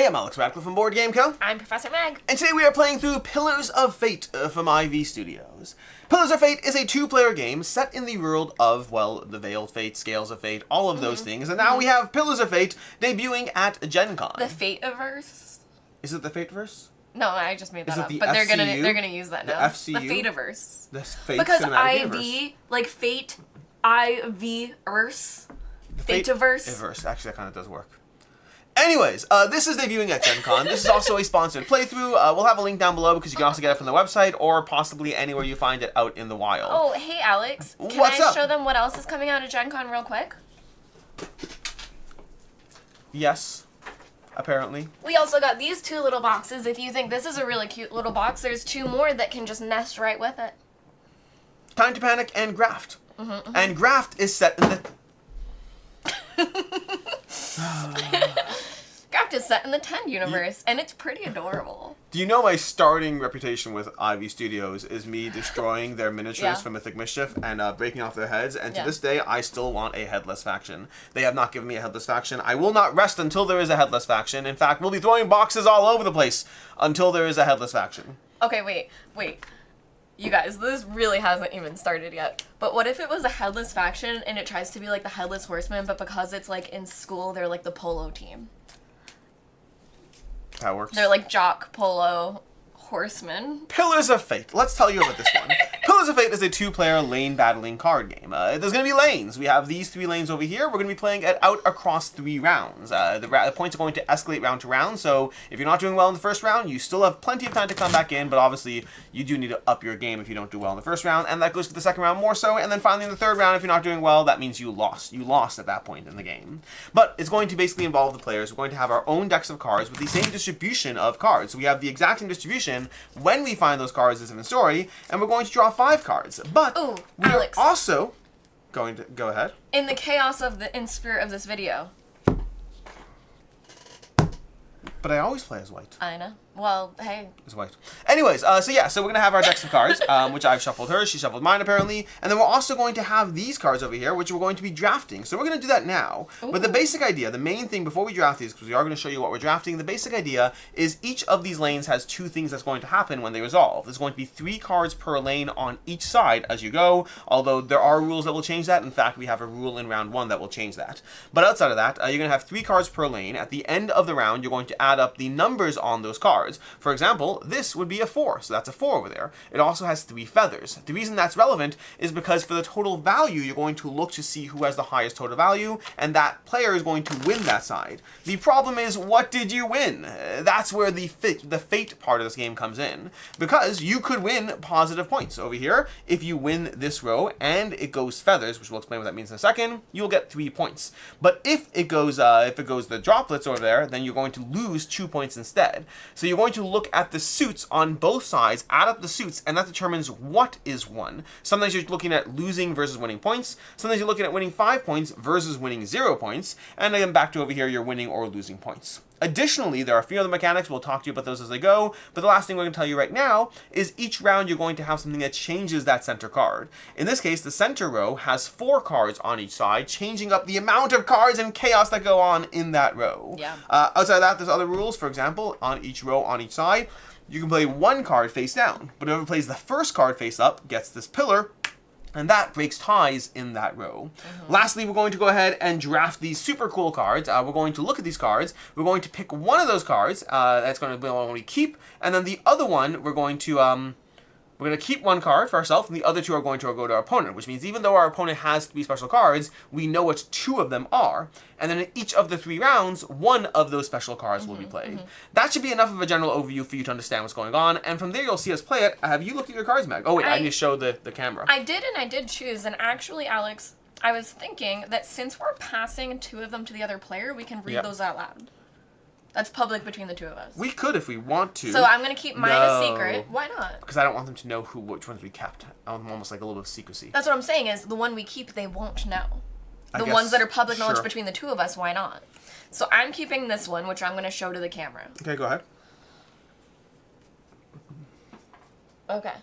I'm Alex Radcliffe from Board Game Co. I'm Professor Meg. And today we are playing through Pillars of Fate from IV Studios. Pillars of Fate is a two-player game set in the world of, well, the Veiled Fate, Scales of Fate, all of those things. And now we have Pillars of Fate debuting at Gen Con. The Fate-averse? Is it the Fate-verse? No, I just made that up. The but FCU? they're gonna use that The now. FCU? The Fate-averse. The Fate because Cinematic IV, Universe. like Fate, IV-erse, Fate-averse. Actually, that kind of does work. Anyways, this is debuting at Gen Con. This is also a sponsored playthrough. We'll have a link down below because you can also get it from the website or possibly anywhere you find it out in the wild. Oh, hey Alex. Can What's I up? show them what else is coming out at Gen Con real quick? Yes, apparently. We also got these two little boxes. If you think this is a really cute little box, there's two more that can just nest right with it. Time to Panic and Graft. And Graft is set in the... Graft is set in the 10 universe, and it's pretty adorable. Do you know my starting reputation with IV Studios is me destroying their miniatures Yeah. for Mythic Mischief and breaking off their heads, and to Yeah. this day, I still want a headless faction. They have not given me a headless faction. I will not rest until there is a headless faction. In fact, we'll be throwing boxes all over the place until there is a headless faction. Okay, wait. You guys, this really hasn't even started yet. But what if it was a headless faction and it tries to be like the Headless Horseman, but because it's like in school, they're like the polo team? That works. They're like jock polo horsemen. Pillars of Fate. Let's tell you about this one. Pillars of Fate is a two-player lane battling card game. There's going to be lanes. We have these 3 lanes over here. We're going to be playing it out across 3 rounds. The points are going to escalate round to round, so if you're not doing well in the first round, you still have plenty of time to come back in, but obviously you do need to up your game if you don't do well in the first round, and that goes to the second round more so, and then finally in the third round, if you're not doing well, that means you lost. You lost at that point in the game. But it's going to basically involve the players. We're going to have our own decks of cards with the same distribution of cards. So we have the exact same distribution when we find those cards in a different story, and we're going to draw 5 cards. But Ooh, we Alex. are also going to go ahead. In the chaos of in spirit of this video. But I always play as white. I know. Well, hey. As white. Anyways, so we're going to have our decks of cards, which I've shuffled hers, she shuffled mine apparently, and then we're also going to have these cards over here, which we're going to be drafting. So we're going to do that now. Ooh. But the basic idea, the main thing before we draft these, because we are going to show you what we're drafting, the basic idea is each of these lanes has 2 things that's going to happen when they resolve. There's going to be 3 cards per lane on each side as you go, although there are rules that will change that. In fact, we have a rule in round 1 that will change that. But outside of that, you're going to have 3 cards per lane. At the end of the round, you're going to add up the numbers on those cards. For example, this would be a 4, so that's a 4 over there. It also has 3 feathers. The reason that's relevant is because for the total value, you're going to look to see who has the highest total value, and that player is going to win that side. The problem is, what did you win? That's where the fate part of this game comes in, because you could win positive points. Over here, if you win this row and it goes feathers, which we'll explain what that means in a second, you'll get 3 points. But if it goes the droplets over there, then you're going to lose 2 points instead. So you're going to look at the suits on both sides, add up the suits, and that determines what is won. Sometimes you're looking at losing versus winning points. Sometimes you're looking at winning 5 points versus winning 0 points. And again, back to over here, you're winning or losing points. Additionally, there are a few other mechanics. We'll talk to you about those as they go. But the last thing we're going to tell you right now is each round you're going to have something that changes that center card. In this case, the center row has 4 cards on each side, changing up the amount of cards and chaos that go on in that row. Yeah. Outside of that, there's other rules. For example, on each row on each side, you can play 1 card face down. But whoever plays the first card face up gets this pillar, and that breaks ties in that row. Lastly, we're going to go ahead and draft these super cool cards. We're going to look at these cards. We're going to pick one of those cards that's going to be the one we keep, and then the other one we're going to keep 1 card for ourselves, and the other 2 are going to go to our opponent, which means even though our opponent has 3 special cards, we know what 2 of them are. And then in each of the 3 rounds, 1 of those special cards will be played. That should be enough of a general overview for you to understand what's going on, and from there you'll see us play it. Have you looked at your cards, Meg? Oh wait, I need to show the camera. I did, and I did choose, and actually, Alex, I was thinking that since we're passing 2 of them to the other player, we can read those out loud. That's public between the 2 of us. We could if we want to. So I'm going to keep mine a secret. Why not? Because I don't want them to know which ones we kept. I want them almost like a little bit of secrecy. That's what I'm saying is the one we keep, they won't know. I The guess, ones that are public knowledge sure. between the 2 of us, why not? So I'm keeping this one, which I'm going to show to the camera. Okay, go ahead. Okay.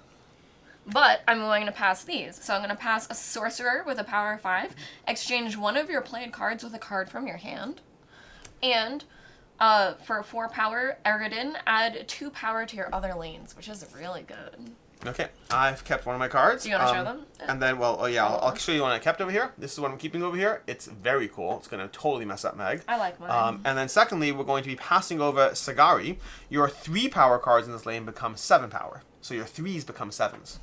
But I'm going to pass these. So I'm going to pass a sorcerer with a power of 5, exchange 1 of your played cards with a card from your hand, and For 4 power, Eridan, add 2 power to your other lanes, which is really good. Okay, I've kept one of my cards. Do you want to show them? And then, well, oh yeah, I'll show you one I kept over here. This is what I'm keeping over here. It's very cool. It's going to totally mess up Meg. I like mine. And then secondly, we're going to be passing over Sagari. Your 3 power cards in this lane become 7 power. So your 3s become 7s.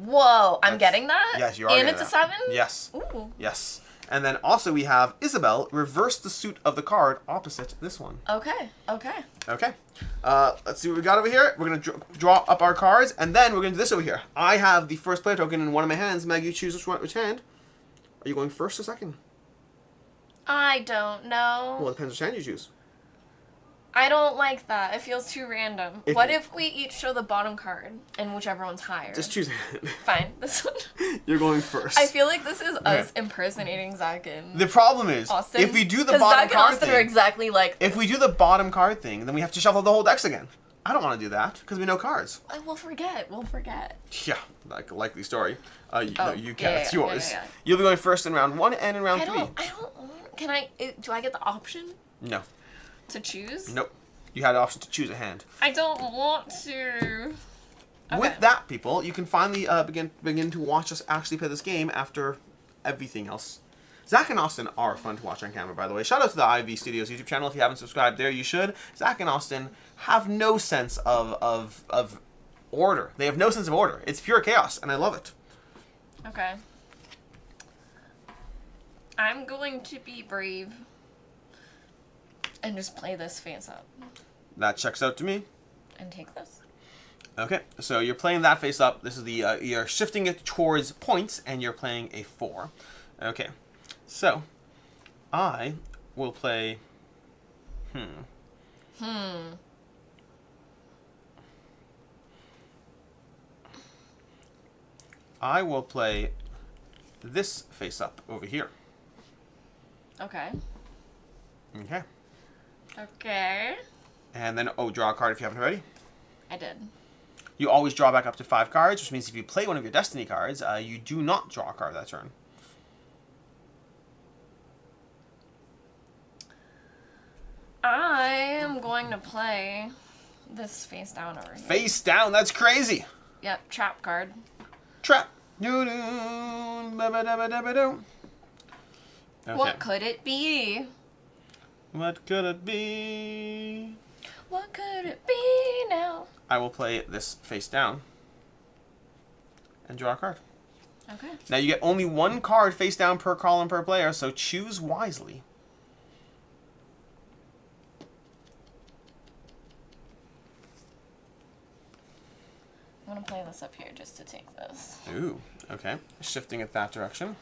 Whoa, I'm getting that? Yes, you are And getting it's that. a 7? Yes. Ooh. Yes. And then also we have Isabel, reverse the suit of the card opposite this one. Okay. Okay. Let's see what we got over here. We're going to draw up our cards, and then we're going to do this over here. I have the first player token in one of my hands. Meg, you choose which hand. Are you going first or second? I don't know. Well, it depends which hand you choose. I don't like that. It feels too random. If- What if we each show the bottom card and whichever one's higher? Just choose a hand. Fine. This one. You're going first. I feel like this is us impersonating Zach and The problem is, Austin. if we do the 'Cause bottom Zach and card Austin thing, are exactly like. if we do the bottom card thing, then we have to shuffle the whole decks again. I don't want to do that because we know cards. We'll forget. Yeah, like a likely story. No, you can't. yeah, It's yeah, yours. yeah. You'll be going first in round 1 and in round I 3. don't. Can I? Do I get the option No. to choose? Nope. You had the option to choose a hand. I don't want to. Okay. With that, people, you can finally begin to watch us actually play this game after everything else. Zach and Austin are fun to watch on camera, by the way. Shout out to the IV Studios YouTube channel. If you haven't subscribed there, you should. Zach and Austin have no sense of order. They have no sense of order. It's pure chaos, and I love it. Okay. I'm going to be brave and just play this face up That checks out to me. and take this. Okay, so you're playing that face up. This is the you're shifting it towards points, and you're playing a 4. Okay, so I will play. I will play this face up over here. Okay. Okay, Okay. and then draw a card if you haven't already. I did. You always draw back up to 5 cards, which means if you play one of your Destiny cards, you do not draw a card that turn. I am going to play this face down over here. Face down, that's crazy. Yep, trap card. Trap. Ba-ba-da-ba-da-ba-doo. Okay. What could it be? What could it be? What could it be now? I will play this face down and draw a card. Okay. Now you get only 1 card face down per column per player, so choose wisely. I'm gonna play this up here just to take this. Ooh, okay. Shifting it that direction.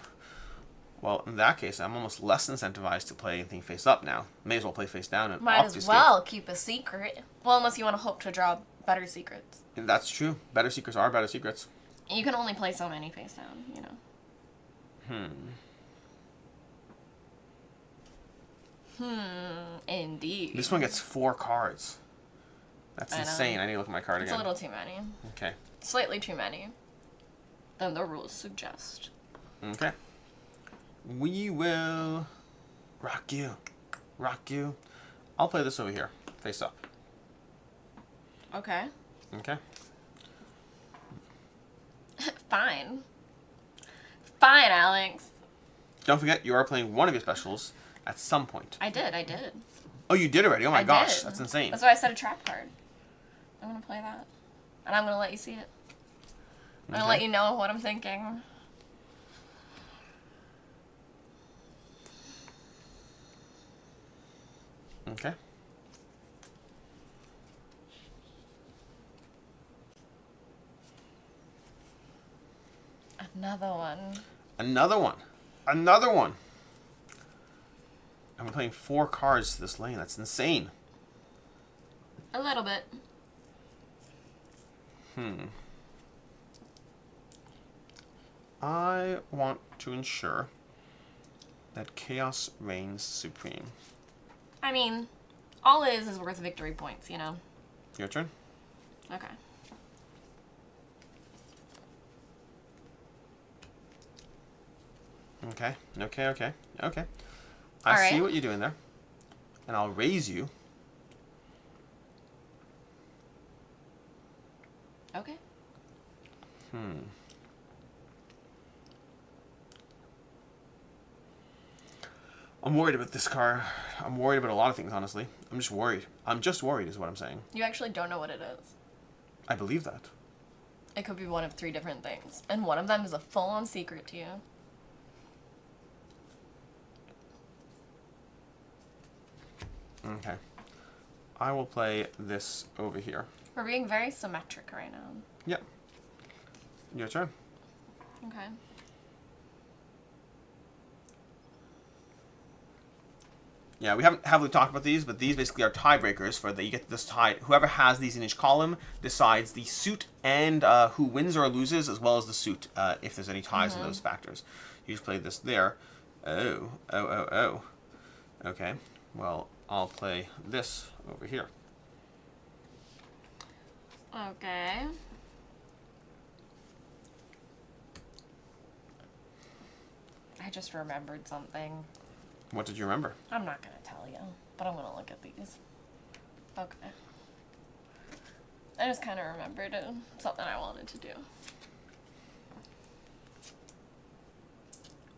Well, in that case, I'm almost less incentivized to play anything face up now. May as well play face down and Might as obfuscate. well keep a secret. Well, unless you want to hope to draw better secrets. That's true. Better secrets are better secrets. You can only play so many face down, you know. Indeed. This one gets 4 cards. That's I know. insane. I need to look at my card It's again. a little too many. Okay. Slightly too many. Than the rules suggest. Okay. We will rock you. Rock you. I'll play this over here. Face up. Okay. Okay. Fine. Fine, Alex. Don't forget, you are playing one of your specials at some point. I did. Oh, you did already? Oh my I gosh. did. That's insane. That's why I said a trap card. I'm gonna play that. And I'm gonna let you see it. I'm gonna let you know what I'm thinking. Okay. Another one. Another one. Another one. I'm playing 4 cards to this lane. That's insane. A little bit. I want to ensure that chaos reigns supreme. I mean, all it is worth victory points, you know? Your turn. Okay. Okay. I All see right. what you're doing there. And I'll raise you Okay. I'm worried about this car. I'm worried about a lot of things, honestly. I'm just worried. I'm just worried is what I'm saying. You actually don't know what it is. I believe that. It could be one of 3 different things. And one of them is a full-on secret to you. Okay. I will play this over here. We're being very symmetric right now. Yep. Your turn. Okay. Yeah, we haven't heavily talked about these, but these basically are tiebreakers for that you get this tie. Whoever has these in each column decides the suit and who wins or loses, as well as the suit, if there's any ties in those factors. You just played this there. Oh. Okay. Well, I'll play this over here. Okay. I just remembered something. What did you remember? I'm not going to tell you, but I'm going to look at these. Okay. I just kind of remembered something I wanted to do.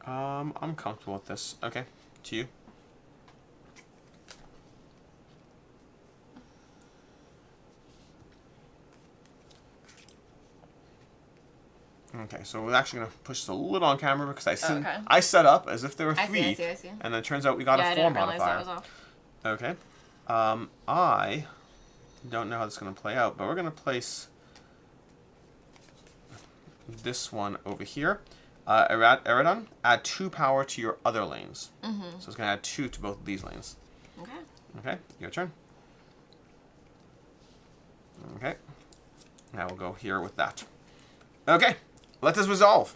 I'm comfortable with this. Okay. To you. Okay, so we're actually going to push this a little on camera because I set up as if there were 3. I see. And then it turns out we got a 4 I didn't modifier. realize that was off. Okay. I don't know how this is going to play out, but we're going to place this one over here. Eridon, add 2 power to your other lanes. So it's going to add 2 to both of these lanes. Okay. Okay, your turn. Okay. Now we'll go here with that. Okay, let this resolve.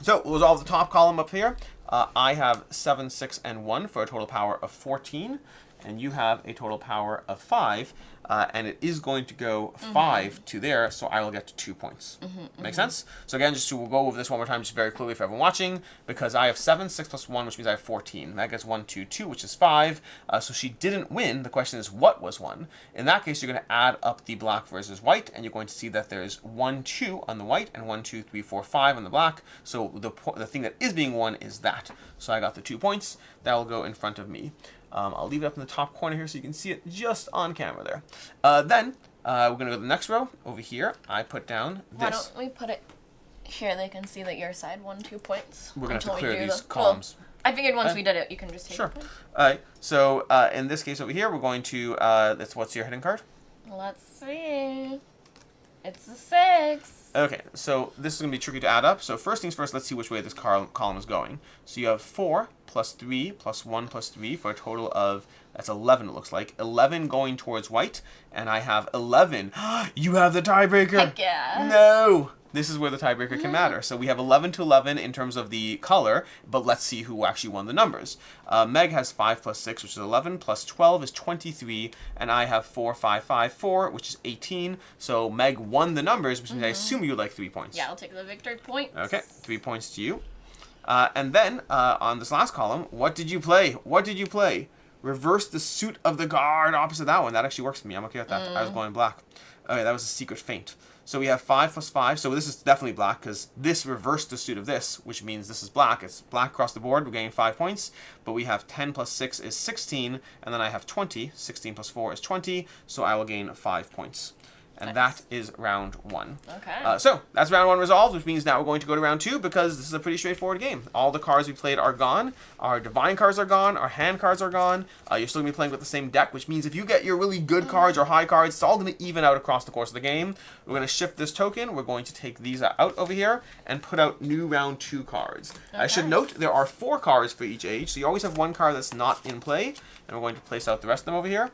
So we'll resolve the top column up here. I have 7, 6, and 1 for a total power of 14. And you have a total power of 5. And it is going to go 5 to there, so I will get 2 points. Make sense? So again, we'll go over this one more time just very clearly for everyone watching. Because I have 7, 6 plus 1, which means I have 14. Meg has 1, 2, 2, which is 5. So she didn't win. The question is, what was 1? In that case, you're going to add up the black versus white, and you're going to see that there's 1, 2 on the white, and 1, 2, 3, 4, 5 on the black. So the thing that is being won is that. So I got the 2 points. That will go in front of me. I'll leave it up in the top corner here so you can see it just on camera there. Then we're going to go to the next row. Over here, I put down this. Why don't we put it here? They can see that your side won 2 points. We're going to have to clear these columns. Well, I figured once we did it, you can just take Sure. it. All right. So in this case over here, we're going to, what's your hidden card? Let's see. It's a 6. Okay, so this is going to be tricky to add up. So first things first, let's see which way this column is going. So you have 4 plus 3 plus 1 plus 3 for a total of, that's 11 it looks like. 11 going towards white, and I have 11. You have the tiebreaker! Heck yeah. No! This is where the tiebreaker can matter. So we have 11 to 11 in terms of the color, but let's see who actually won the numbers. Meg has 5 plus 6, which is 11, plus 12 is 23, and I have 4, 5, 5, 4, which is 18. So Meg won the numbers, which means I assume you would like 3 points. Yeah, I'll take the victory point. Okay, 3 points to you. And then, on this last column, what did you play? What did you play? Reverse the suit of the guard opposite that one. That actually works for me. I'm okay with that. I was going black. Okay, that was a secret feint. So we have 5 plus 5. So this is definitely black because this reversed the suit of this, which means this is black. It's black across the board. We're getting 5 points. But we have 10 plus 6 is 16. And then I have 20. 16 plus 4 is 20. So I will gain 5 points. And Nice. that is round 1. Okay. So that's round 1 resolved, which means now we're going to go to round 2 because this is a pretty straightforward game. All the cards we played are gone. Our divine cards are gone. Our hand cards are gone. You're still going to be playing with the same deck, which means if you get your really good cards or high cards, it's all going to even out across the course of the game. We're going to shift this token. We're going to take these out over here and put out new round 2 cards. I should note there are 4 cards for each age, so you always have 1 card that's not in play. And we're going to place out the rest of them over here.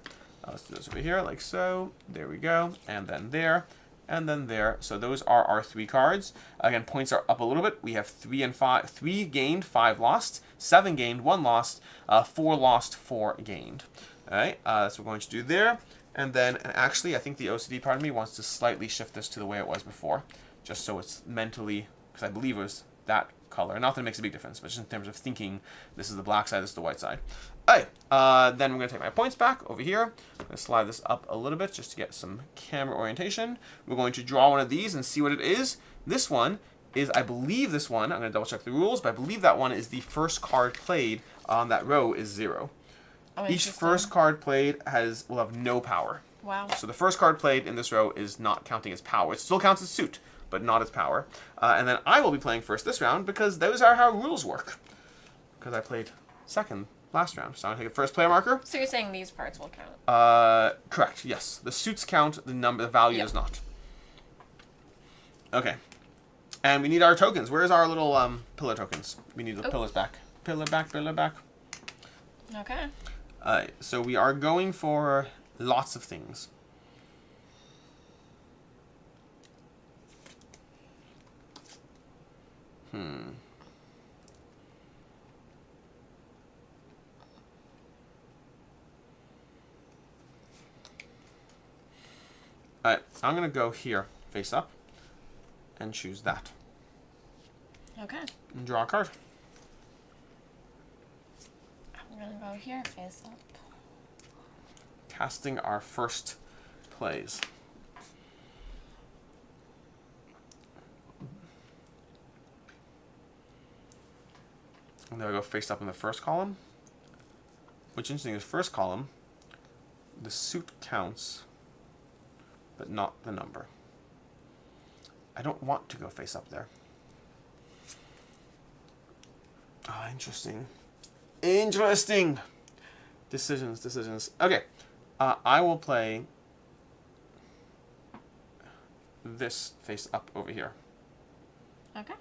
Let's do this over here, like so. There we go. And then there. And then there. So those are our 3 cards. Again, points are up a little bit. We have 3 and 5. 3 gained, 5 lost. 7 gained, 1 lost. 4 lost, 4 gained. All right. That's what we're going to do there. And then, actually, I think the OCD part of me wants to slightly shift this to the way it was before. Just so it's mentally, because I believe it was that color. Not that it makes a big difference, but just in terms of thinking, this is the black side, this is the white side. Alright, then we're going to take my points back over here. I'm going to slide this up a little bit just to get some camera orientation. We're going to draw one of these and see what it is. This one is, I believe this one, I'm going to double check the rules, but I believe that one is the first card played on that row is 0. Oh, each first card played will have no power. Wow. So the first card played in this row is not counting as power. It still counts as suit, but not as power. And then I will be playing first this round because those are how rules work. Because I played second last round. So I'm going to take a first player marker. So you're saying these parts will count? Correct, yes. The suits count, the value does not. Okay. And we need our tokens. Where's our little pillar tokens? We need the pillars back. Pillar back, pillar back. Okay. So we are going for lots of things. Alright, I'm going to go here, face up, and choose that. Okay. And draw a card. I'm going to go here, face up. Casting our first plays. And there I go face up in the first column. Which interesting is first column, the suit counts, but not the number. I don't want to go face up there. Ah, interesting. Interesting! Decisions. Okay. I will play this face up over here. Okay.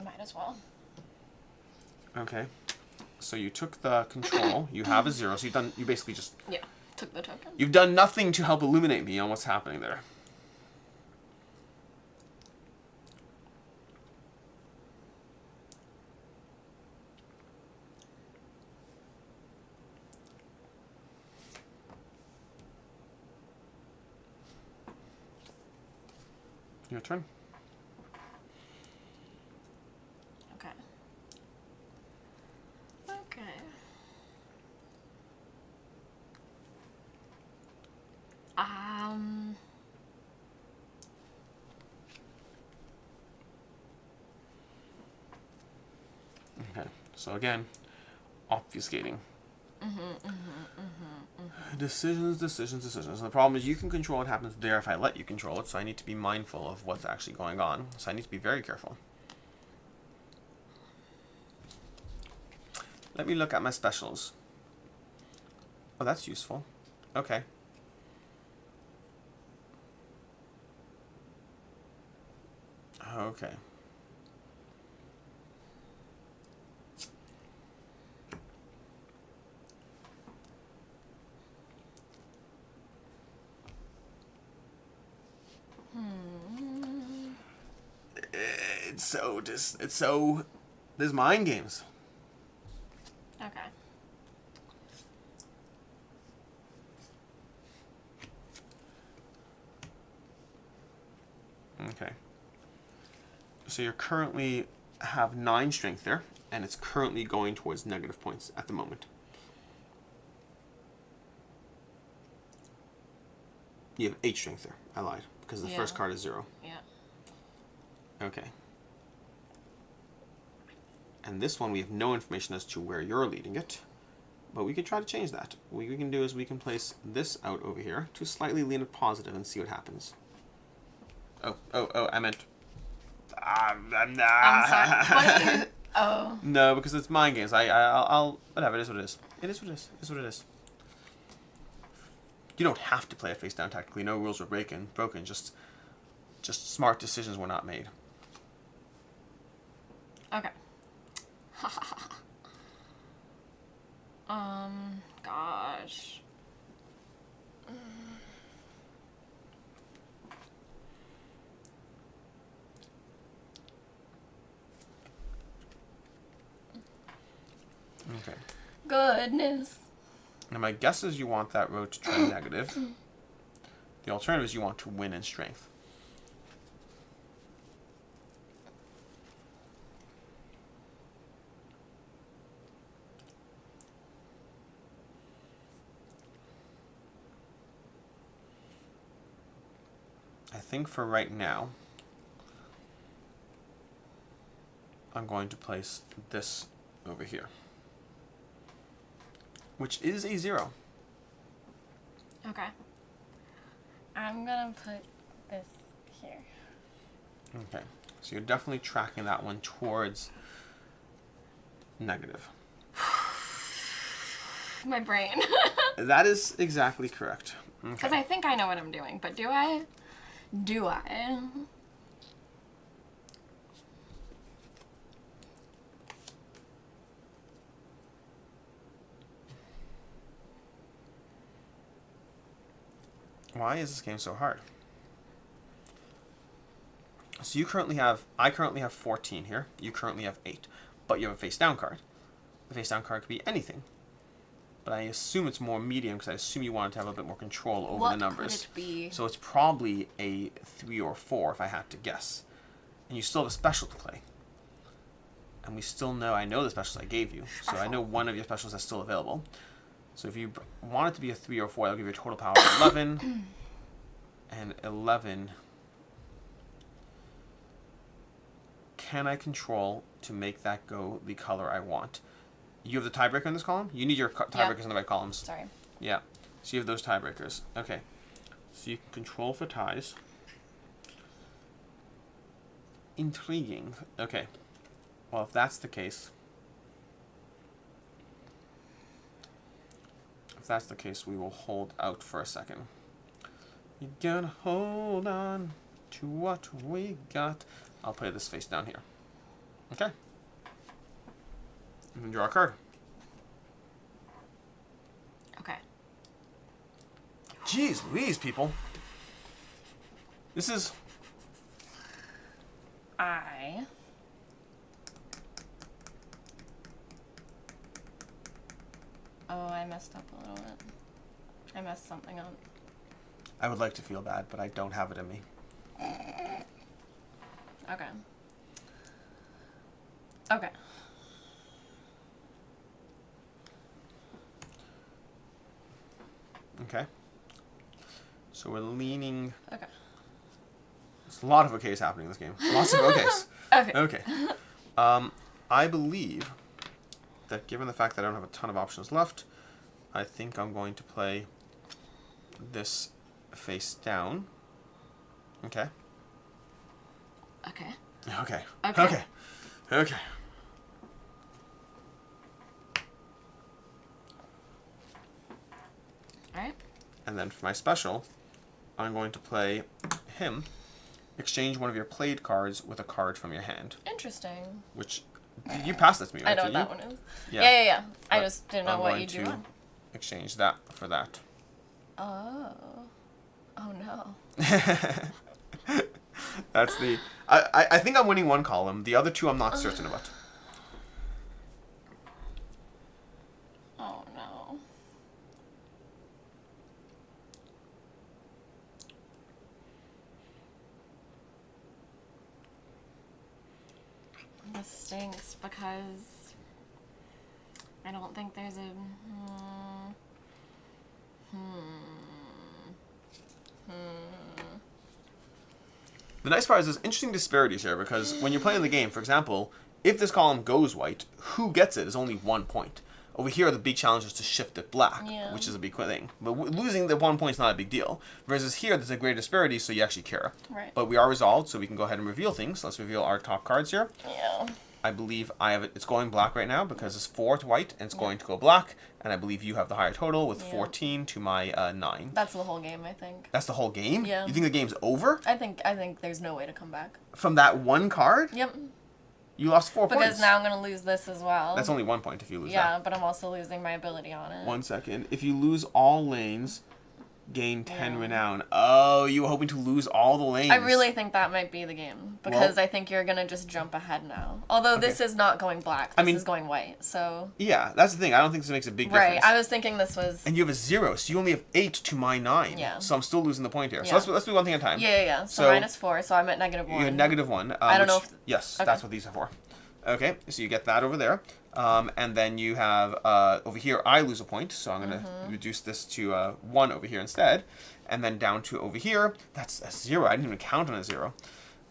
Might as well. Okay. So you took the control. You have a 0. So you basically just... Yeah. Took the token. You've done nothing to help illuminate me on what's happening there. Your turn. Okay. Okay. Okay. So again, obfuscating. Decisions. And the problem is you can control what happens there if I let you control it, so I need to be mindful of what's actually going on. So I need to be very careful. Let me look at my specials. Oh, that's useful. Okay. Okay. It's so there's mind games. Okay. Okay. So you're currently have 9 strength there, and it's currently going towards negative points at the moment. You have 8 strength there. I lied because the first card is 0. Yeah. Okay. And this one we have no information as to where you're leading it, but we can try to change that. What we can do is we can place this out over here to slightly lean it positive and see what happens. Oh, I meant... I'm sorry. What do you... Oh. No, because it's mind games. I'll... Whatever, it is what it is. It is what it is. It is what it is. You don't have to play it face down tactically. No rules were broken. Just smart decisions were not made. Okay. Gosh. Okay. Goodness. Now my guess is you want that row to turn negative. The alternative is you want to win in strength. I think for right now, I'm going to place this over here, which is a 0. Okay. I'm gonna put this here. Okay, so you're definitely tracking that one towards negative. My brain. That is exactly correct. Because Okay. I think I know what I'm doing, but do I? Do I? Why is this game so hard? So I currently have 14 here. You currently have 8. But you have a face down card. The face down card could be anything. But I assume it's more medium because I assume you wanted to have a bit more control over the numbers. What could it be? So it's probably a 3 or 4 if I had to guess. And you still have a special to play. And we still know, I know the specials I gave you. So I know one of your specials that's still available. So if you want it to be a 3 or 4, that'll give you a total power of 11. And 11. Can I control to make that go the color I want? You have the tiebreaker in this column? You need your tiebreakers in the right columns. Sorry. Yeah. So you have those tiebreakers. Okay. So you can control for ties. Intriguing. Okay. Well, if that's the case... If that's the case, we will hold out for a second. You gotta hold on to what we got. I'll play this face down here. Okay. And then draw a card. Okay. Jeez Louise, people. This is... Oh, I messed up a little bit. I messed something up. I would like to feel bad, but I don't have it in me. Okay. Okay. Okay. So we're leaning... Okay. There's a lot of okays happening in this game. Lots of okays. Okay. Okay. I believe that given the fact that I don't have a ton of options left, I think I'm going to play this face down. Okay. Okay. Okay. Okay. Okay. Okay. Alright. And then for my special, I'm going to play him. Exchange one of your played cards with a card from your hand. Interesting. Which, you passed this to me, right? I know what Didn't that you? one is. Yeah. Yeah. I But just didn't know I'm what going you do. to exchange that for that. Oh. Oh no. That's the... I think I'm winning one column. The other two I'm not certain about. Oh no. This stinks because I don't think there's a... The nice part is there's interesting disparities here because when you're playing the game, for example, if this column goes white, who gets it is only 1 point. Over here, the big challenge is to shift it black, Yeah. which is a big thing. But losing the 1 point is not a big deal. Versus here, there's a great disparity, so you actually care. Right. But we are resolved, so we can go ahead and reveal things. Let's reveal our top cards here. Yeah. I believe I have it. It's going black right now because it's 4 to white, and it's going to go black. And I believe you have the higher total with 14 to my 9. That's the whole game, I think. That's the whole game? Yeah. You think the game's over? I think there's no way to come back. From that one card? Yep. You lost 4 points. Because now I'm gonna lose this as well. That's only 1 point if you lose yeah, that. but I'm also losing my ability on it. 1 second. If you lose all lanes, gain 10 Yeah. renown. Oh, you were hoping to lose all the lanes. I really think that might be the game because Well- I think you're gonna just jump ahead now. Although this is not going black. This is going white. So Yeah, that's the thing. I don't think this makes a big right, difference. I was thinking this was. And you have a 0, so you only have 8 to my 9. Yeah. So I'm still losing the point here. Yeah. So let's do one thing at a time. Yeah. So -4. So I'm at -1. You have -1. I don't know which- if- Yes, okay. that's what these are for. Okay, so you get that over there. And then you have, over here, I lose a point, so I'm going to reduce this to 1 over here instead. And then down to over here, that's a 0. I didn't even count on a 0.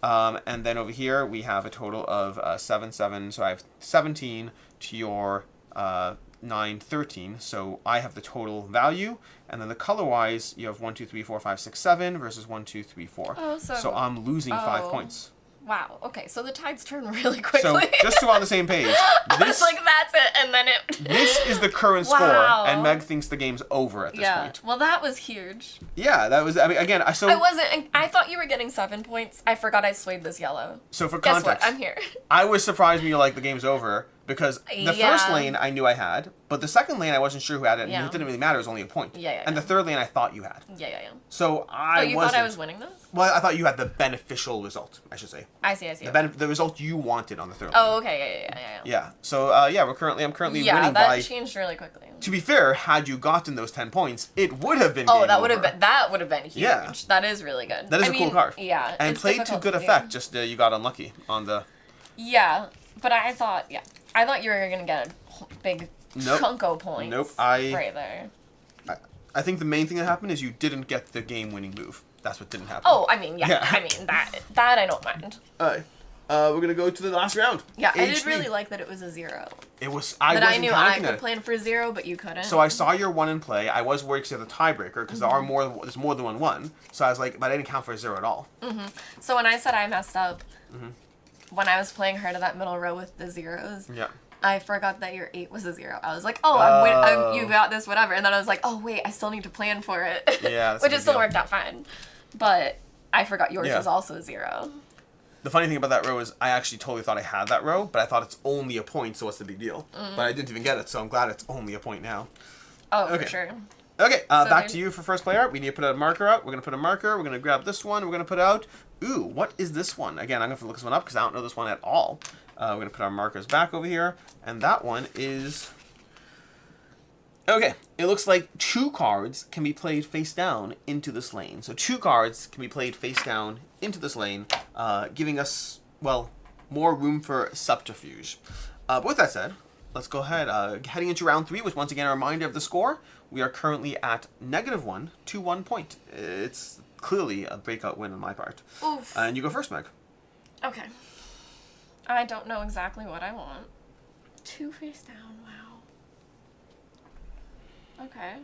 And then over here, we have a total of 7, 7. So I have 17 to your 9, 13. So I have the total value. And then the color-wise, you have 1, 2, 3, 4, 5, 6, 7 versus 1, 2, 3, 4. Oh, so I'm losing 5 points. Wow. Okay, so the tides turn really quickly. So just so we're on the same page, it's like that's it, and then it. This is the current score, and Meg thinks the game's over at this point. Well, that was huge. Yeah, that was. I mean, again, I wasn't. I thought you were getting 7 points. I forgot I swayed this yellow. So for context, guess what? I'm here. I was surprised when you're like the game's over because the first lane I knew I had, but the second lane I wasn't sure who had it. And it didn't really matter. It was only a point. And the third lane I thought you had. Yeah. So I you thought I was winning this? Well, I thought you had the beneficial result, I should say. I see. The result you wanted on the third lane. Oh, okay, yeah. Yeah. So I'm currently winning by. Yeah, that changed really quickly. To be fair, had you gotten those 10 points, it would have been. Oh, that would have been huge. Yeah. That is really good. That is a cool card. Yeah. And played to good effect. Just you got unlucky on the. Yeah, but I thought you were gonna get a big chunko point. Nope. Right there. I think the main thing that happened is you didn't get the game-winning move. That's what didn't happen. Oh, I mean, I mean that I don't mind. Alright. We're gonna go to the last round. Yeah, I did really like that it was a 0. It was. I knew I could plan for 0, but you couldn't. So I saw your 1 in play. I was worried because you have the tiebreaker because there's more than 1. So I was like, but I didn't count for a 0 at all. So when I said I messed up, when I was playing her to that middle row with the 0s. Yeah. I forgot that your 8 was a 0. I was like, oh, you got this, whatever. And then I was like, oh, wait, I still need to plan for it. Yeah, which it still worked out fine. But I forgot yours was also a 0. The funny thing about that row is I actually totally thought I had that row, but I thought it's only a point, so what's the big deal? But I didn't even get it, so I'm glad it's only a point now. Oh, okay. For sure. Okay, back to you for first player. We need to put a marker out. We're going to put a marker. We're going to grab this one. We're going to put out... Ooh, what is this one? Again, I'm going to have to look this one up because I don't know this one at all. We're going to put our markers back over here. And that one is... Okay, it looks like 2 cards can be played face down into this lane. So 2 cards can be played face down into this lane, giving us, well, more room for subterfuge. But with that said, let's go ahead. Heading into round 3 with, once again, a reminder of the score. We are currently at -1 to 1 point. It's clearly a breakout win on my part. Oof. And you go first, Meg. Okay. I don't know exactly what I want. 2 face down, wow. Okay.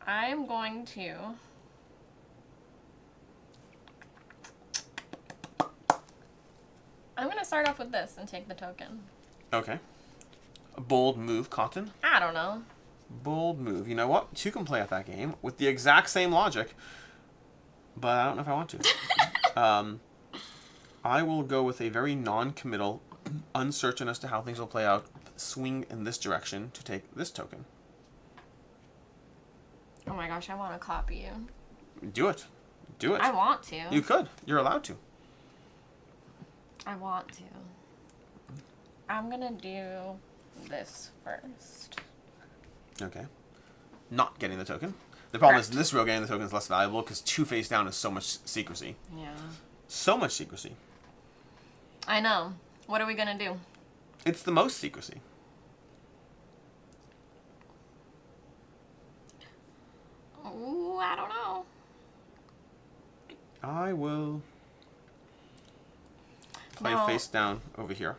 I'm going to... I'm going to start off with this and take the token. Okay. A bold move, Cotton. I don't know. Bold move. You know what? 2 can play at that game with the exact same logic, but I don't know if I want to. I will go with a very non-committal, uncertain as to how things will play out, swing in this direction to take this token. Oh my gosh, I want to copy you. Do it. Do it. I want to. You could. You're allowed to. I want to. I'm going to do this first. Okay. Not getting the token. The problem is in this row, getting the token is less valuable because 2 face down is so much secrecy. Yeah. So much secrecy. I know. What are we going to do? It's the most secrecy. Ooh, I don't know. I will play Now, face down over here.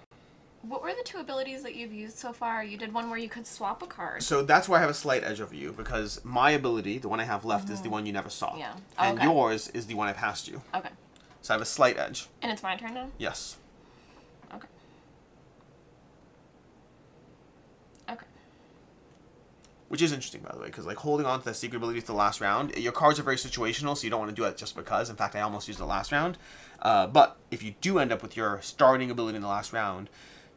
What were the 2 abilities that you've used so far? You did one where you could swap a card. So that's where I have a slight edge over you because my ability, the one I have left, is the one you never saw. Yeah. And yours is the one I passed you. Okay. So I have a slight edge. And it's my turn now? Yes. Okay. Okay. Which is interesting, by the way, because like holding on to that secret ability to the last round, your cards are very situational, so you don't want to do it just because. In fact, I almost used the last round. But if you do end up with your starting ability in the last round,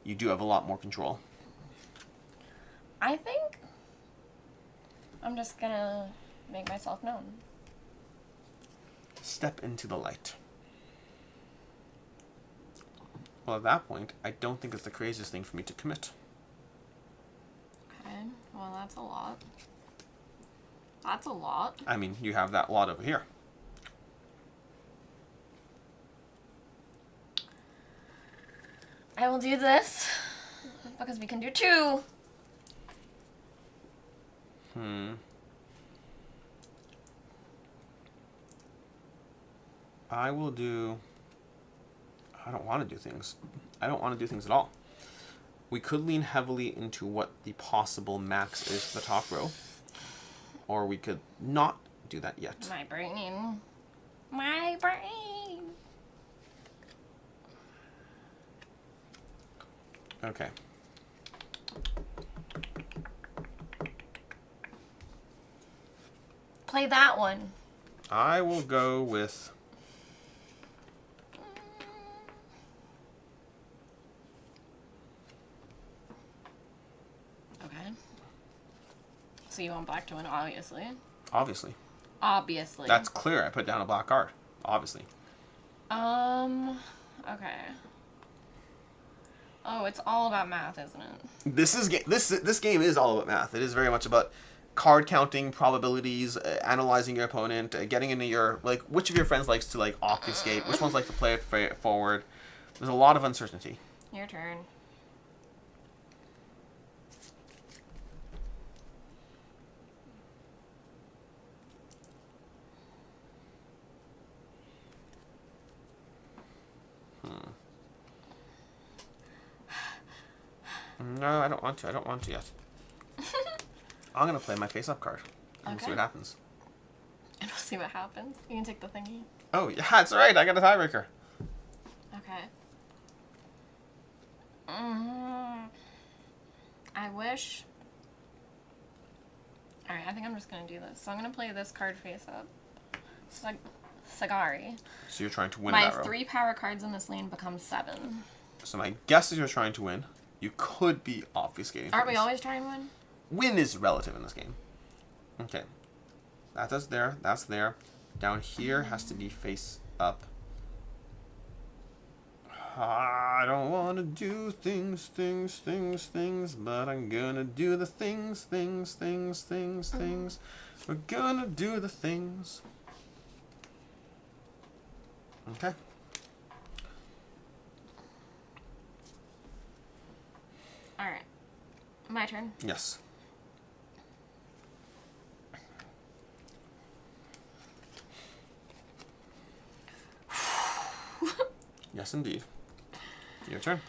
you do have a lot more control. I think I'm just going to make myself known. Step into the light. Well, at that point, I don't think it's the craziest thing for me to commit. Okay. Well, that's a lot. That's a lot. I mean, you have that lot over here. I will do this Because we can do 2. I will do... I don't want to do things. I don't want to do things at all. We could lean heavily into what the possible max is for the top row. Or we could not do that yet. My brain. My brain. Okay. Play that one. I will go with... Okay. So you want black to win, obviously. Obviously. Obviously. That's clear. I put down a black card. Obviously. Okay. Oh, it's all about math, isn't it? This game is all about math. It is very much about card counting, probabilities, analyzing your opponent, getting into your, like, which of your friends likes to, like, obfuscate, which ones like to play it forward. There's a lot of uncertainty. Your turn. No, I don't want to. I don't want to yet. I'm going to play my face-up card. And Okay. see what happens. And we'll see what happens. You can take the thingy. Oh, yeah, that's right. I got a tiebreaker. Okay. I wish... Alright, I think I'm just going to do this. So I'm going to play this card face-up. Sagari. So you're trying to win My that row. 3 power cards in this lane become 7. So my guess is you're trying to win. You could be obfuscating. Aren't we things. always trying to win? Win is relative in this game. Okay. That's there. That's there. Down here has to be face up. I don't want to do things, but I'm gonna do the things. We're gonna do the things. Okay. Alright. My turn. Yes. Yes, indeed. Your turn.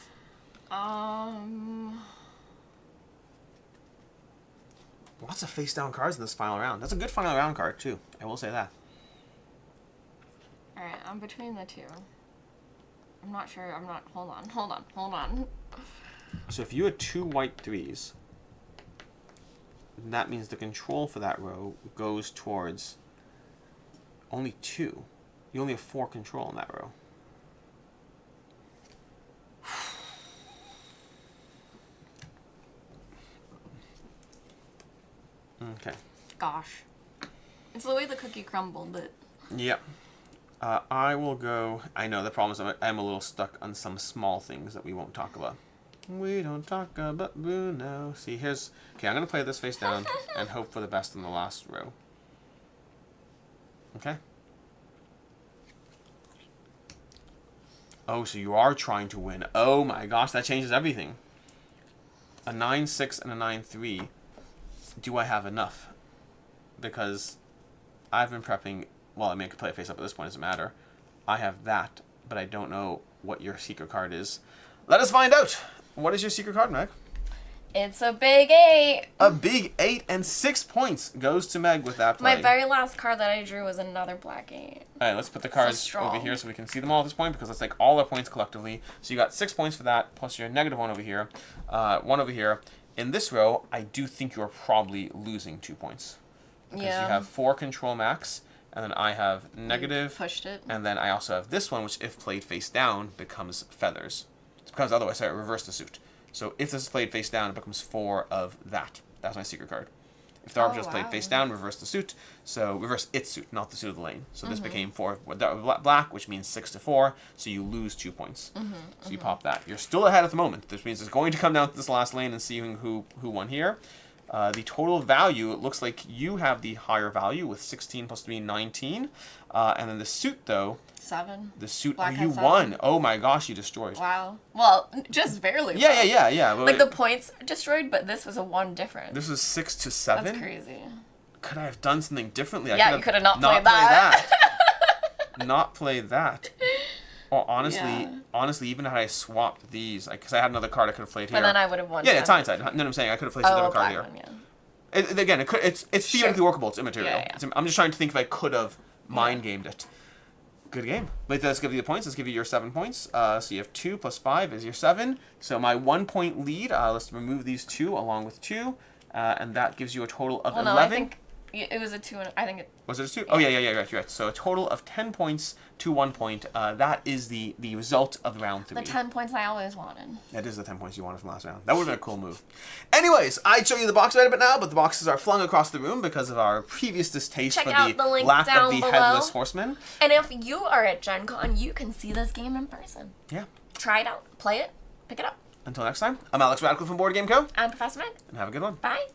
Lots of face-down cards in this final round. That's a good final round card, too. I will say that. Alright, I'm between the 2. I'm not sure. Hold on. So if you had 2 white 3s, that means the control for that row goes towards only 2. You only have 4 control in that row. Okay. Gosh. It's the way the cookie crumbled, but... Yep. I will go... I know, the problem is I'm a little stuck on some small things that we won't talk about. We don't talk about boo now. See, here's... Okay, I'm going to play this face down and hope for the best in the last row. Okay? Oh, so you are trying to win. Oh my gosh, that changes everything. A 9-6 and a 9-3. Do I have enough? Because I've been prepping... Well, I mean, I could play a face-up at this point. It doesn't matter. I have that, but I don't know what your secret card is. Let us find out! What is your secret card, Meg? It's a big 8! A big 8 and 6 points goes to Meg with that play. My very last card that I drew was another black 8. Alright, let's put the cards over here so we can see them all at this point, because let's take all our points collectively. So you got 6 points for that, plus your negative 1 over here. 1 over here. In this row, I do think you're probably losing 2 points. Because you have 4 control max, and then I have negative. You pushed it. And then I also have this one, which if played face down, becomes feathers. It's because otherwise I reverse the suit. So if this is played face down, it becomes 4 of that. That's my secret card. If the arbiter is played face down, reverse the suit. So reverse its suit, not the suit of the lane. So this became 4 black, which means 6 to 4. So you lose 2 points. So you pop that. You're still ahead at the moment. This means it's going to come down to this last lane and see who won here. The total value, it looks like you have the higher value with 16 plus 3, 19. And then the suit, though. 7. The suit, Black you has won. 7. Oh my gosh, you destroyed. Wow. Well, just barely. Yeah. Like the points destroyed, but this was a 1 difference. This was 6 to 7. That's crazy. Could I have done something differently? Yeah, you could have not played that. Not play that. Well, honestly, even had I swapped these, because I had another card I could have played here. But then I would have won. Yeah, it's hindsight. No, I'm saying I could have placed another card here. One, yeah. Again, it's theoretically workable. It's immaterial. Yeah. I'm just trying to think if I could have mind gamed it. Good game. But let's give you the points. Let's give you your 7 points. So you have 2 plus 5 is your 7. So my 1 point lead. Let's remove these 2 along with 2, and that gives you a total of 11. I think it was a 2. I think it was it a 2? Yeah. Oh yeah. Right. So a total of 10 points to 1 point. That is the result of round 3. The 10 points I always wanted. That is the 10 points you wanted from last round. That would have been a cool move. Anyways, I'd show you the box right a bit now, but the boxes are flung across the room because of our previous distaste for the link lack down of the below. Headless Horseman. And if you are at Gen Con, you can see this game in person. Yeah. Try it out. Play it. Pick it up. Until next time, I'm Alex Radcliffe from Board Game Co. I'm Professor Meg. And have a good one. Bye.